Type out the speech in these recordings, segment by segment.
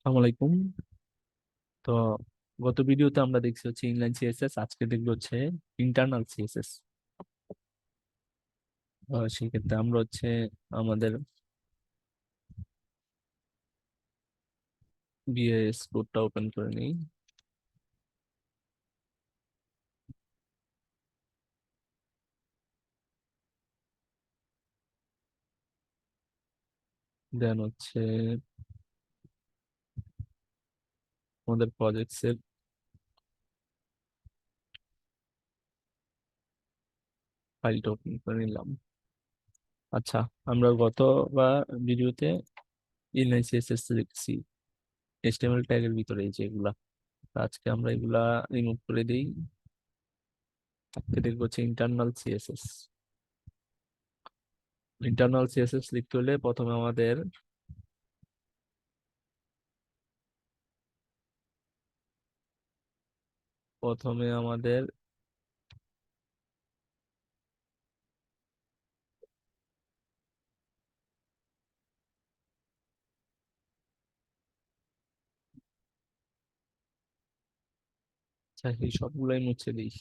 আসসালামু আলাইকুম। তো গত ভিডিওতে আমরা দেখছি হচ্ছে ইনলাইন সিএসএস, আজকে দেখবো হচ্ছে ইন্টারনাল সিএসএস। সেক্ষেত্রে আমরা হচ্ছে আমাদের বিএস কোডটা ওপেন করে নিই। দেন হচ্ছে আমাদের প্রজেক্টস এর ফাইলটা ওপেন করে নিলাম। আচ্ছা, আমরা গত বা ভিডিওতে ইনলাইন সিএসএস দেখছি এইচটিএমএল ট্যাগের ভিতরে এই যে এগুলা। তো আজকে আমরা এগুলা রিমুভ করে দিই। আজকে দেখবো হচ্ছে ইন্টারনাল সিএসএস। ইন্টারনাল সিএসএস লিখতে হলে প্রথমে আমাদের আচ্ছা, এই সবগুলাই মুছে দিই।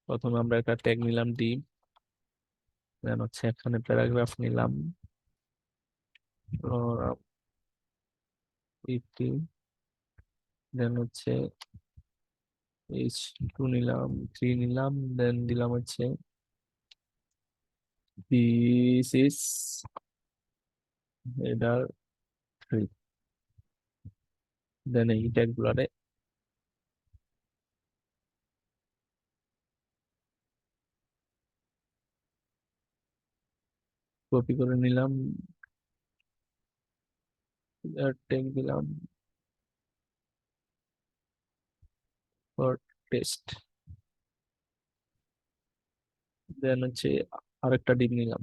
প্রথমে আমরা একটা ট্যাগ নিলাম ডিপ, দেন হচ্ছে এখানে প্যারাগ্রাফ নিলাম 50, দেন হচ্ছে H2 নিলাম, 3 নিলাম, দেন দিলাম হচ্ছে দিস ইজ হেডার 3। দেন এই ট্যাগ গুলারে কপি করে নিলাম, ট্যাগ দিলাম ফর টেস্ট, দেন হচ্ছে আরেকটা ডিপ নিলাম।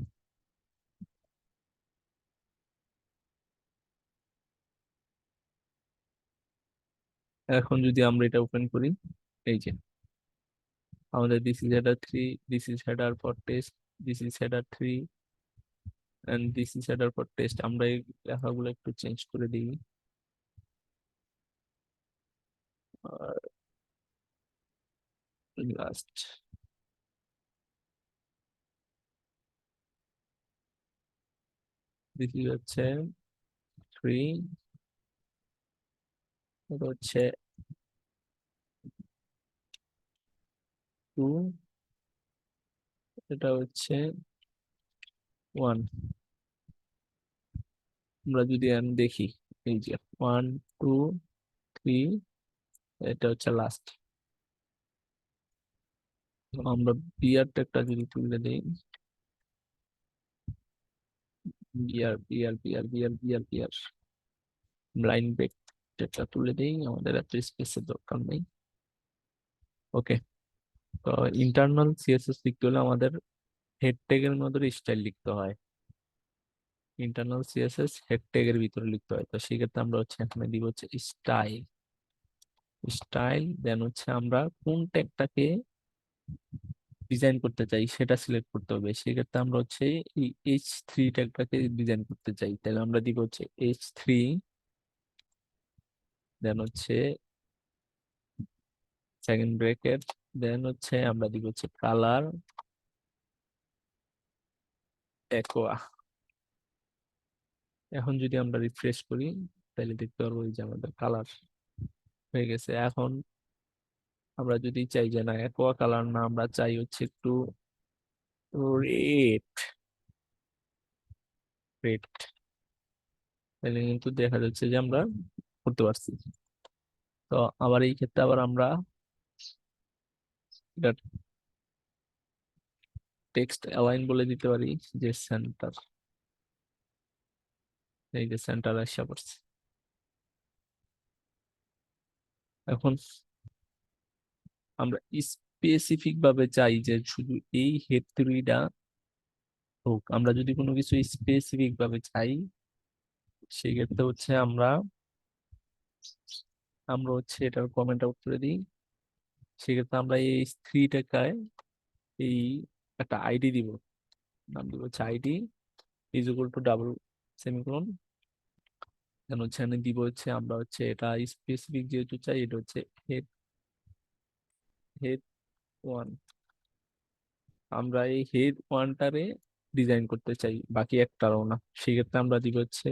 এখন যদি আমরা এটা ওপেন করি, এই যে আমাদের this is header 3, this is header for test, this is header 3 and this is header for test. আমরা এই লেখাগুলো একটু চেঞ্জ করে দিই। আর লাস্ট দিস ইজ হচ্ছে 3, এটা হচ্ছে 2, এটা হচ্ছে 1। আমরা যদি আমি দেখি, এই যে 1 2 3, এটা হচ্ছে লাস্ট। আমরা বিয়ার ট্যাগটা যদি তুলে দিই, বিয়ার বিয়ার বিয়ার বিয়ার বিয়ার বিয়ার লাইন ব্রেক ট্যাগটা তুলে দিই, আমাদের এত স্পেসের দরকার নেই। ওকে, তো ইন্টারনাল সিএসএস লিখতে হলে আমাদের হেড ট্যাগের মধ্যে স্টাইল লিখতে হয়। ইন্টারনাল সিএসএস হেড ট্যাগের ভিতরে লিখতে হয়, তো সেক্ষেত্রে আমরা হচ্ছে এখানে দিব হচ্ছে স্টাইল। স্টাইল দেন হচ্ছে আমরা কোন ট্যাগটাকে ডিজাইন করতে চাই সেটা সিলেক্ট করতে হবে। সেক্ষেত্রে আমরা হচ্ছে এই H3 ট্যাগটাকে ডিজাইন করতে চাই, তাহলে আমরা দিব হচ্ছে H3, দেন হচ্ছে সেকেন্ড ব্র্যাকেট, দেন হচ্ছে আমরা দিব হচ্ছে কালার একোয়া। এখন যদি আমরা রিফ্রেশ করি, তাহলে দেখতে পারবো এই যে আমাদের কালার হয়ে গেছে। এখন আমরা যদি চাই যে না একোয়া কালার না, আমরা চাই হচ্ছে একটু রেড, রেড, তাহলে কিন্তু দেখা যাচ্ছে যে আমরা করতে পারছি। তো আবার এই ক্ষেত্রে আবার আমরা এটা টেক্সট অ্যালাইন বলে দিতে পারি, যে সেন্টার, এই যে সেন্টার আসা পড়ছে। এখন আমরা স্পেসিফিক ভাবে চাই যে শুধু এই হেডটা হোক। আমরা যদি কোনো কিছু স্পেসিফিক ভাবে চাই, সেক্ষেত্রে হচ্ছে আমরা আমরা হচ্ছে এটার কমেন্ট আউট করে দিই। সেক্ষেত্রে আমরা এই থ্রি টাকায় এই একটা আইডি দিব, নাম দিব হচ্ছে ID is equal to double semicolon, then হচ্ছে আমি দিব হচ্ছে আমরা হচ্ছে এটা স্পেসিফিক যেহেতু চাই, এটা হচ্ছে হেড হেড ওয়ান। আমরা এই হেড ওয়ানটারে ডিজাইন করতে চাই, বাকি একটারও না। সেক্ষেত্রে আমরা দিব হচ্ছে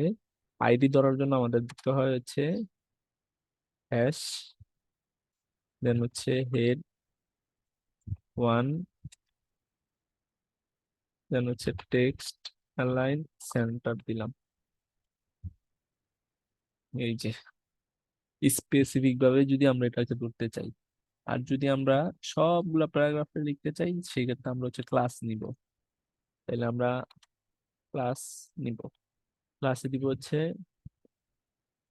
আইডি ধরার জন্য আমাদের দিতে হয় হচ্ছে হ্যাশ, দেন হচ্ছে হেড ওয়ান, দেন হচ্ছে টেক্সট অ্যালাইন সেন্টার দিলাম। এই যে স্পেসিফিক ভাবে যদি আমরা এটাকে ধরতে চাই, আর যদি আমরা সবগুলা প্যারাগ্রাফে লিখতে চাই সেক্ষেত্রে আমরা হচ্ছে ক্লাস নিব। তাহলে আমরা ক্লাস নিব, ক্লাসে দিব হচ্ছে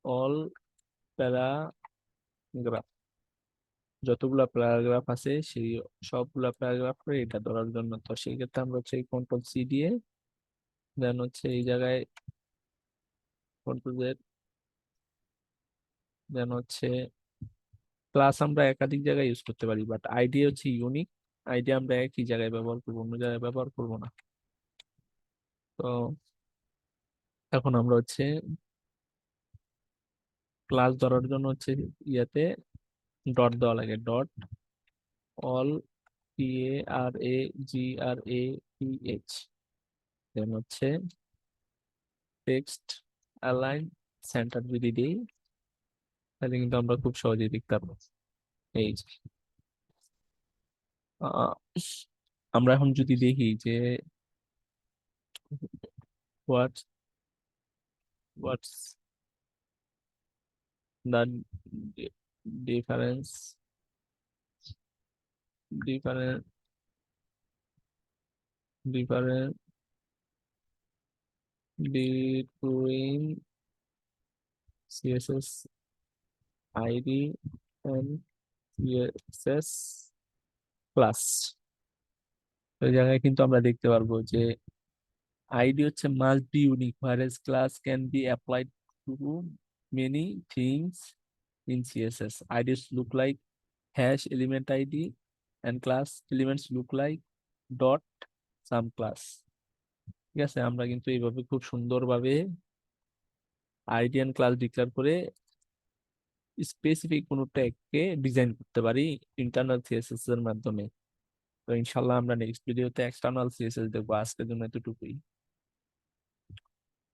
অল প্যারাগ্রাফ, যতগুলা প্যারাগ্রাফ আছে সেই সবগুলা প্যারাগ্রাফ এটা ধরার জন্য। তো সেই ক্ষেত্রে আমরা হচ্ছে কন্ট্রোল সি দিয়ে, দেন হচ্ছে এই জায়গায় কন্ট্রোল জেড, দেন হচ্ছে ক্লাস আমরা একাধিক জায়গায় ইউজ করতে পারি, বাট আইডি হচ্ছে ইউনিক। আইডি আমরা একই জায়গায় ব্যবহার করবো, অন্য জায়গায় ব্যবহার করবো না। তো এখন আমরা হচ্ছে ক্লাস ধরার জন্য হচ্ছে ইয়াতে ডট দেওয়া লাগে, ডট অল PARAGRAPH, দেন হচ্ছে টেক্সট অ্যালাইন সেন্টার যদি দিই, তাহলে কিন্তু আমরা খুব সহজেই দেখতে পাবো। এই যে আহ, আমরা এখন যদি দেখি যে what what's the difference difference difference between CSS ID and CSS class. ওই জায়গায় কিন্তু আমরা দেখতে পারবো যে আইডি হচ্ছে must be unique, whereas class can be applied to many things in CSS. IDs look like hash element ID and class elements look like dot some class. ঠিক আছে, আমরা কিন্তু এইভাবে খুব সুন্দরভাবে আইডি এন্ড ক্লাস ডিক্লেয়ার করে specific কোনো ট্যাগকে design করতে পারি ইন্টারনাল সিএসএস এর মাধ্যমে। তো ইনশাল্লাহ আমরা নেক্সট ভিডিওতে এক্সটার্নাল সিএসএস দেখবো। আজকের জন্য এতটুকুই।